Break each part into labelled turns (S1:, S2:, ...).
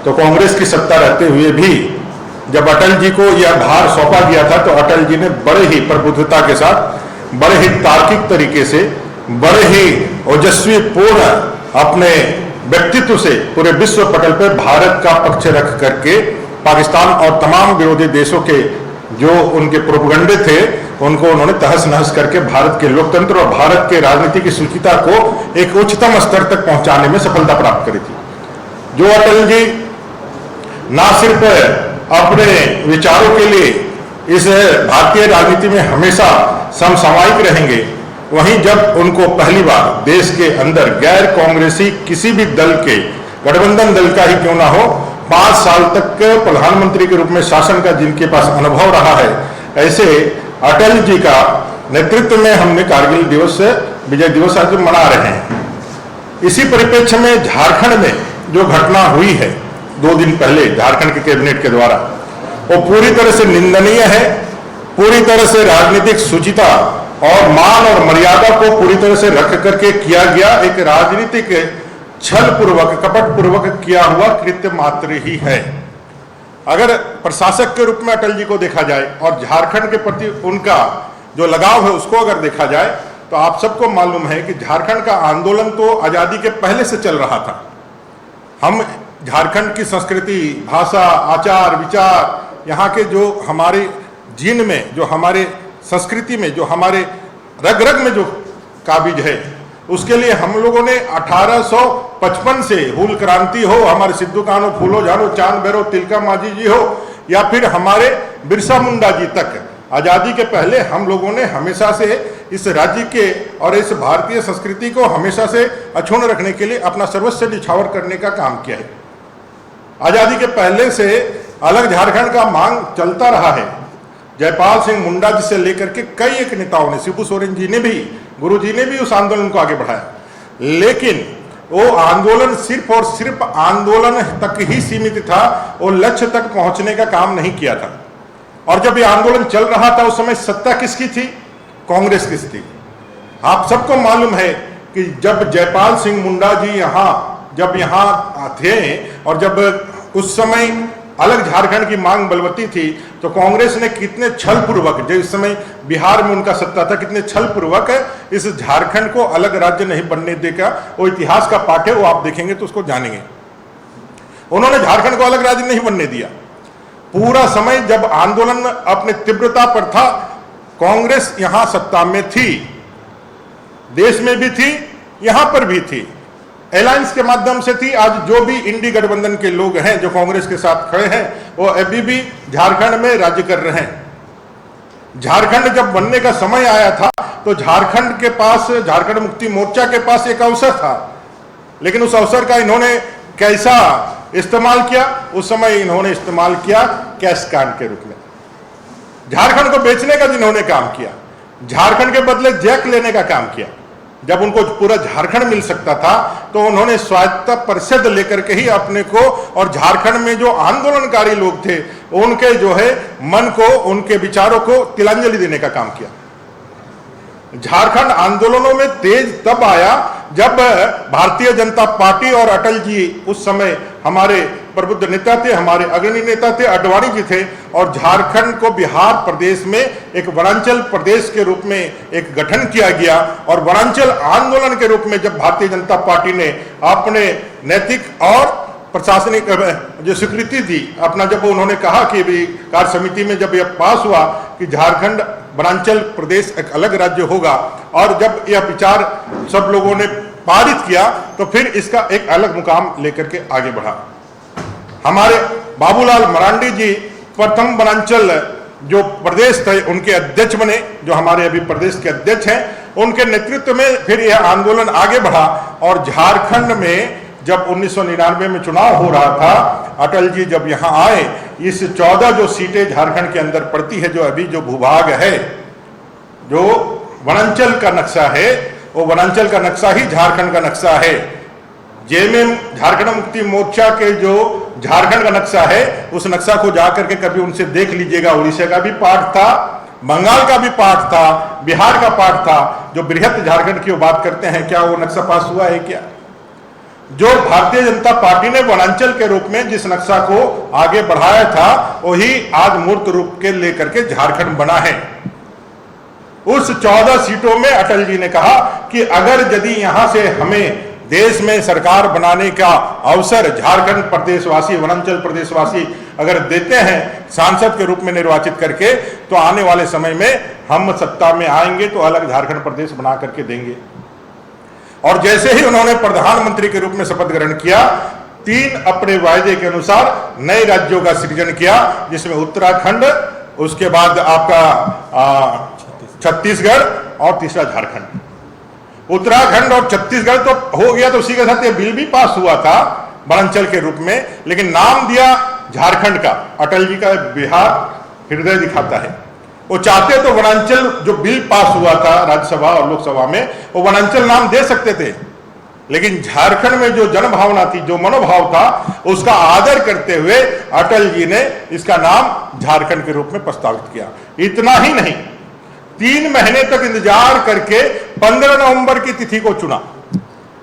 S1: तो कांग्रेस की सत्ता रहते हुए भी जब अटल जी को यह भार सौंपा गया था तो अटल जी ने बड़े ही प्रबुद्धता के साथ, बड़े ही तार्किक तरीके से, बड़े ही ओजस्वी पूर्ण अपने व्यक्तित्व से पूरे विश्व पटल पर भारत का पक्ष रख करके पाकिस्तान और तमाम विरोधी देशों के जो उनके प्रोपगंडे थे उनको उन्होंने तहस नहस करके भारत के लोकतंत्र और भारत के राजनीति की शुचिता को एक उच्चतम स्तर तक पहुंचाने में सफलता प्राप्त करी थी। जो अटल जी ना सिर्फ अपने विचारों के लिए इस भारतीय राजनीति में हमेशा समसामयिक रहेंगे, वहीं जब उनको पहली बार देश के अंदर गैर कांग्रेसी किसी भी दल के, गठबंधन दल का ही क्यों ना हो, 5 साल तक प्रधानमंत्री के रूप में शासन का जिनके पास अनुभव रहा है, ऐसे अटल जी का नेतृत्व में हमने कारगिल दिवस, विजय दिवस आज मना रहे हैं। इसी परिप्रेक्ष्य में झारखंड में जो घटना हुई है 2 दिन पहले झारखंड के कैबिनेट के द्वारा, वो पूरी तरह से निंदनीय है। पूरी तरह से राजनीतिक शुचिता और मान और मर्यादा को पूरी तरह से रख करके किया गया एक राजनीतिक छल पूर्वक, कपट पूर्वक किया हुआ कृत्य मात्र ही है। अगर प्रशासक के रूप में अटल जी को देखा जाए और झारखंड के प्रति उनका जो लगाव है उसको अगर देखा जाए तो आप सबको मालूम है कि झारखंड का आंदोलन तो आजादी के पहले से चल रहा था। हम झारखंड की संस्कृति, भाषा, आचार विचार, यहाँ के जो हमारे जीन में, जो हमारे संस्कृति में, जो हमारे रग रग में जो काबिज है, उसके लिए हम लोगों ने 1855 से हूल क्रांति हो, हमारे सिद्धू कान्हू फूलो झानो चांद भैरव तिलका मांझी जी हो, या फिर हमारे बिरसा मुंडा जी तक, आज़ादी के पहले हम लोगों ने हमेशा से इस राज्य के और इस भारतीय संस्कृति को हमेशा से अक्षुण्ण रखने के लिए अपना सर्वस्व निछावर करने का काम किया है। आज़ादी के पहले से अलग झारखंड का मांग चलता रहा है। जयपाल सिंह मुंडा जी से लेकर के कई एक नेताओं ने, शिबू सोरेन जी ने भी, गुरु जी ने भी उस आंदोलन को आगे बढ़ाया, लेकिन वो आंदोलन सिर्फ और सिर्फ आंदोलन तक ही सीमित था, वो लक्ष्य तक पहुंचने का काम नहीं किया था। और जब ये आंदोलन चल रहा था उस समय सत्ता किसकी थी? कांग्रेस की थी। आप सबको मालूम है कि जब जयपाल सिंह मुंडा जी जब यहाँ थे और जब उस समय अलग झारखंड की मांग बलवती थी तो कांग्रेस ने कितने छल पूर्वक, जो इस समय बिहार में उनका सत्ता था, कितने छल पूर्वक इस झारखंड को अलग राज्य नहीं बनने देगा। वो इतिहास का पाठ है, वो आप देखेंगे तो उसको जानेंगे। उन्होंने झारखंड को अलग राज्य नहीं बनने दिया। पूरा समय जब आंदोलन अपने तीव्रता पर था, कांग्रेस यहां सत्ता में थी, देश में भी थी, यहां पर भी थी, अलायंस के माध्यम से थी। आज जो भी इंडी गठबंधन के लोग हैं जो कांग्रेस के साथ खड़े हैं, वो अभी भी झारखंड में राज्य कर रहे हैं। झारखंड जब बनने का समय आया था तो झारखंड के पास, झारखंड मुक्ति मोर्चा के पास एक अवसर था, लेकिन उस अवसर का इन्होंने कैसा इस्तेमाल किया? उस समय इन्होंने इस्तेमाल किया कैश कांड के रूप में। झारखंड को बेचने का जिन्होंने काम किया, झारखंड के बदले जैक लेने का काम किया। जब उनको पूरा झारखंड मिल सकता था तो उन्होंने स्वायत्तता परिषद लेकर के ही अपने को और झारखंड में जो आंदोलनकारी लोग थे उनके जो है मन को, उनके विचारों को तिलांजलि देने का काम किया। झारखंड आंदोलनों में तेज तब आया जब भारतीय जनता पार्टी और अटल जी उस समय हमारे प्रबुद्ध नेता थे, हमारे अग्रणी नेता थे, आडवाणी जी थे, और झारखंड को बिहार प्रदेश में एक वनांचल प्रदेश के रूप में एक गठन किया गया। और वनांचल आंदोलन के रूप में जब भारतीय जनता पार्टी ने अपने नैतिक और प्रशासनिक जो स्वीकृति दी अपना, जब उन्होंने कहा कि कार्य समिति में जब यह पास हुआ कि झारखंड वनांचल प्रदेश एक अलग राज्य होगा, और जब यह विचार सब लोगों ने पारित किया तो फिर इसका एक अलग मुकाम लेकर के आगे बढ़ा। हमारे बाबूलाल मरांडी जी प्रथम वनांचल जो प्रदेश थे उनके अध्यक्ष बने, जो हमारे अभी प्रदेश के अध्यक्ष हैं, उनके नेतृत्व में फिर यह आंदोलन आगे बढ़ा। और झारखंड में जब 1999 में चुनाव हो रहा था, अटल जी जब यहाँ आए, इस 14 जो सीटें झारखंड के अंदर पड़ती है, जो अभी जो भूभाग है, जो वनांचल का नक्शा है, वो वनांचल का नक्शा ही झारखंड का नक्शा है। जेएमएम झारखंड मुक्ति मोर्चा के जो झारखंड का नक्शा है, उस नक्शा को जाकर के कभी उनसे देख लीजिएगा। उड़ीसा का भी पार्ट था, बंगाल का भी पार्ट था, बिहार का पार्ट था। जो बृहत झारखंड की वो बात करते हैं, क्या वो नक्शा पास हुआ है क्या? जो भारतीय जनता पार्टी ने वनांचल के रूप में जिस नक्शा को आगे बढ़ाया था वही आज मूर्त रूप के लेकर के झारखंड बना है। उस 14 सीटों में अटल जी ने कहा कि अगर यदि यहां से हमें देश में सरकार बनाने का अवसर झारखंड प्रदेशवासी, वनांचल प्रदेशवासी अगर देते हैं सांसद के रूप में निर्वाचित करके, तो आने वाले समय में हम सत्ता में आएंगे तो अलग झारखंड प्रदेश बना करके देंगे। और जैसे ही उन्होंने प्रधानमंत्री के रूप में शपथ ग्रहण किया, 3 अपने वायदे के अनुसार नए राज्यों का सृजन किया, जिसमें उत्तराखंड, उसके बाद आपका छत्तीसगढ़ और तीसरा झारखंड। उत्तराखंड और छत्तीसगढ़ तो हो गया, तो उसी के साथ ये बिल भी पास हुआ था वनांचल के रूप में, लेकिन नाम दिया झारखंड का। अटल जी का बिहार हृदय दिखाता है। वो चाहते तो वनांचल, जो बिल पास हुआ था राज्यसभा और लोकसभा में, वो वनांचल नाम दे सकते थे, लेकिन झारखंड में जो जनभावना थी, जो मनोभाव था, उसका आदर करते हुए अटल जी ने इसका नाम झारखंड के रूप में प्रस्तावित किया। इतना ही नहीं, 3 महीने तक इंतजार करके 15 नवंबर की तिथि को चुना।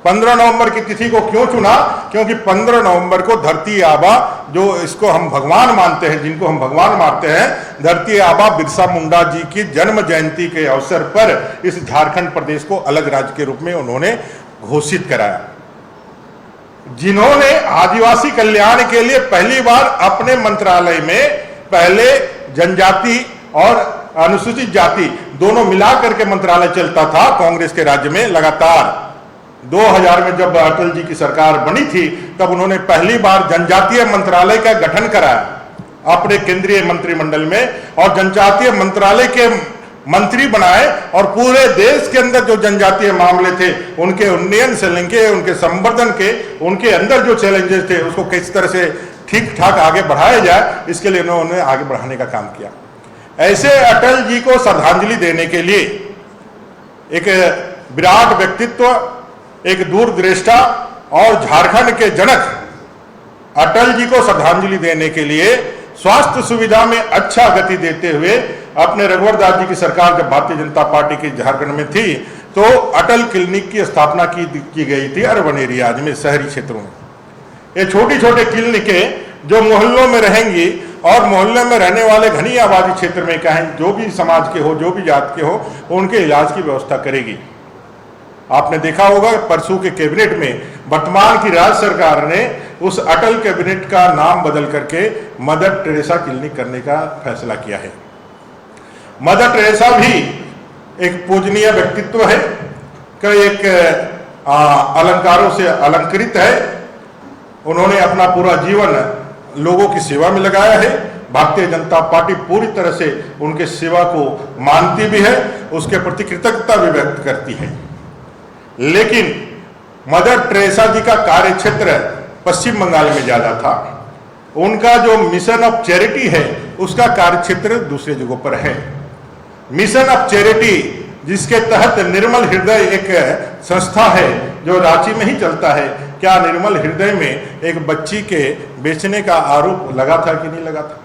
S1: 15 नवंबर की तिथि को क्यों चुना? क्योंकि 15 नवंबर को धरती आबा, जो इसको हम भगवान मानते हैं, जिनको हम भगवान मानते हैं, धरती आबा बिरसा मुंडा जी की जन्म जयंती के अवसर पर इस झारखंड प्रदेश को अलग राज्य के रूप में उन्होंने घोषित कराया। जिन्होंने आदिवासी कल्याण के लिए पहली बार अपने मंत्रालय में पहले जनजाति और अनुसूचित जाति दोनों मिलाकर के मंत्रालय चलता था कांग्रेस के राज्य में लगातार। 2000 में जब अटल जी की सरकार बनी थी, तब उन्होंने पहली बार जनजातीय मंत्रालय का गठन कराया अपने केंद्रीय मंत्रिमंडल में, और जनजातीय मंत्रालय के मंत्री बनाए, और पूरे देश के अंदर जो जनजातीय मामले थे उनके उन्नयन से लेके उनके संवर्धन के, उनके अंदर जो चैलेंजेस थे उसको किस तरह से ठीक ठाक आगे बढ़ाया जाए, इसके लिए उन्होंने आगे बढ़ाने का काम किया। ऐसे अटल जी को श्रद्धांजलि देने के लिए एक विराट व्यक्तित्व, एक दूरदृष्टा और झारखंड के जनक अटल जी को श्रद्धांजलि देने के लिए स्वास्थ्य सुविधा में अच्छा गति देते हुए अपने रघुवर दास जी की सरकार जब भारतीय जनता पार्टी की झारखंड में थी, तो अटल क्लिनिक की स्थापना की गई थी अर्बन एरियाज में, शहरी क्षेत्रों में। ये छोटी छोटी क्लिनिकें जो मोहल्लों में रहेंगी और मोहल्ले में रहने वाले घनी आबादी क्षेत्र में कहें, जो भी समाज के हो, जो भी जात के हो, उनके इलाज की व्यवस्था करेगी। आपने देखा होगा परसों के कैबिनेट में वर्तमान की राज्य सरकार ने उस अटल कैबिनेट का नाम बदल करके मदर टेरेसा क्लिनिक करने का फैसला किया है। मदर टेरेसा भी एक पूजनीय व्यक्तित्व है, एक अलंकारों से अलंकृत है। उन्होंने अपना पूरा जीवन लोगों की सेवा में लगाया है। भारतीय जनता पार्टी पूरी तरह से उनके सेवा को मानती भी है, उसके प्रति कृतज्ञता भी व्यक्त करती है। लेकिन मदर टेरेसा जी का कार्य क्षेत्र पश्चिम बंगाल में ज्यादा था। उनका जो मिशन ऑफ चैरिटी है उसका कार्य क्षेत्र दूसरे जगहों पर है। मिशन ऑफ चैरिटी, जिसके तहत निर्मल हृदय एक संस्था है जो रांची में ही चलता है। क्या निर्मल हृदय में एक बच्ची के बेचने का आरोप लगा था कि नहीं लगा था?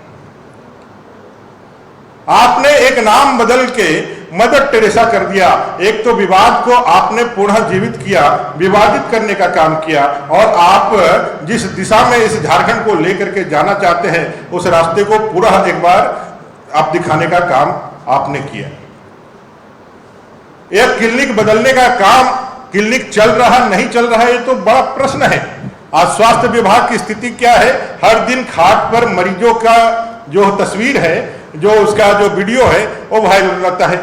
S1: आपने एक नाम बदल के मदर टेरेसा कर दिया। एक तो विवाद को आपने पुनः जीवित किया, विवादित करने का काम किया, और आप जिस दिशा में इस झारखंड को लेकर के जाना चाहते हैं उस रास्ते को पूरा एक बार आप दिखाने का काम आपने किया। एक क्लिनिक बदलने का काम, क्लिनिक चल रहा नहीं चल रहा है, ये तो बड़ा प्रश्न है। आज स्वास्थ्य विभाग की स्थिति क्या है? हर दिन खाट पर मरीजों का जो तस्वीर है, जो उसका जो वीडियो है, वो वायरल रहता है।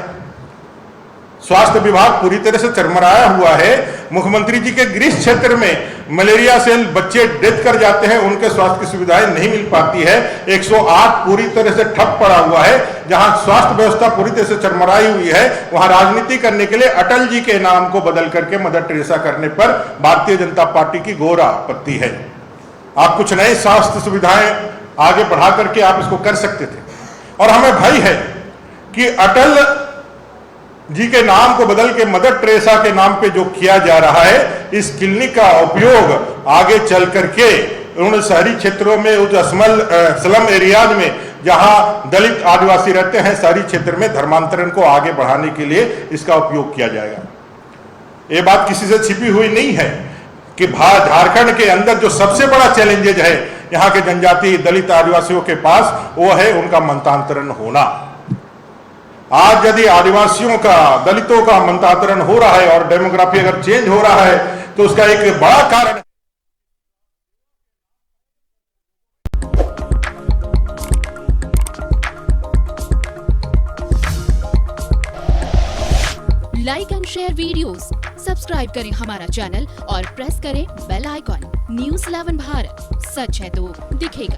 S1: स्वास्थ्य विभाग पूरी तरह से चरमराया हुआ है। मुख्यमंत्री जी के गृह क्षेत्र में मलेरिया से बच्चे डेथ कर जाते हैं, उनके स्वास्थ्य की सुविधाएं नहीं मिल पाती है। 108 पूरी तरह से ठप पड़ा हुआ है। जहां स्वास्थ्य व्यवस्था पूरी तरह से चरमराई हुई है, वहां राजनीति करने के लिए अटल जी के नाम को बदल करके मदर टेरेसा करने पर भारतीय जनता पार्टी की घोर आपत्ति है। आप कुछ नए स्वास्थ्य सुविधाएं आगे बढ़ा करके आप इसको कर सकते थे। और हमें भय है कि अटल जी के नाम को बदल के मदर टेरेसा के नाम पे जो किया जा रहा है, इस क्लिनिक का उपयोग आगे चल करके उन्होंने शहरी क्षेत्रों में, उस स्लम एरियाज में जहां दलित आदिवासी रहते हैं, शहरी क्षेत्र में धर्मांतरण को आगे बढ़ाने के लिए इसका उपयोग किया जाएगा। ये बात किसी से छिपी हुई नहीं है। कि झारखंड के अंदर जो सबसे बड़ा चैलेंजेज है यहाँ के जनजाति दलित आदिवासियों के पास, वो है उनका मंतांतरण होना। आज यदि आदिवासियों का, दलितों का मंतांतरण हो रहा है और डेमोग्राफी अगर चेंज हो रहा है तो उसका एक बड़ा कारण
S2: like and share videos, subscribe करें हमारा चैनल और प्रेस करें बेल आइकॉन। न्यूज़ 11 भारत, सच है तो दिखेगा।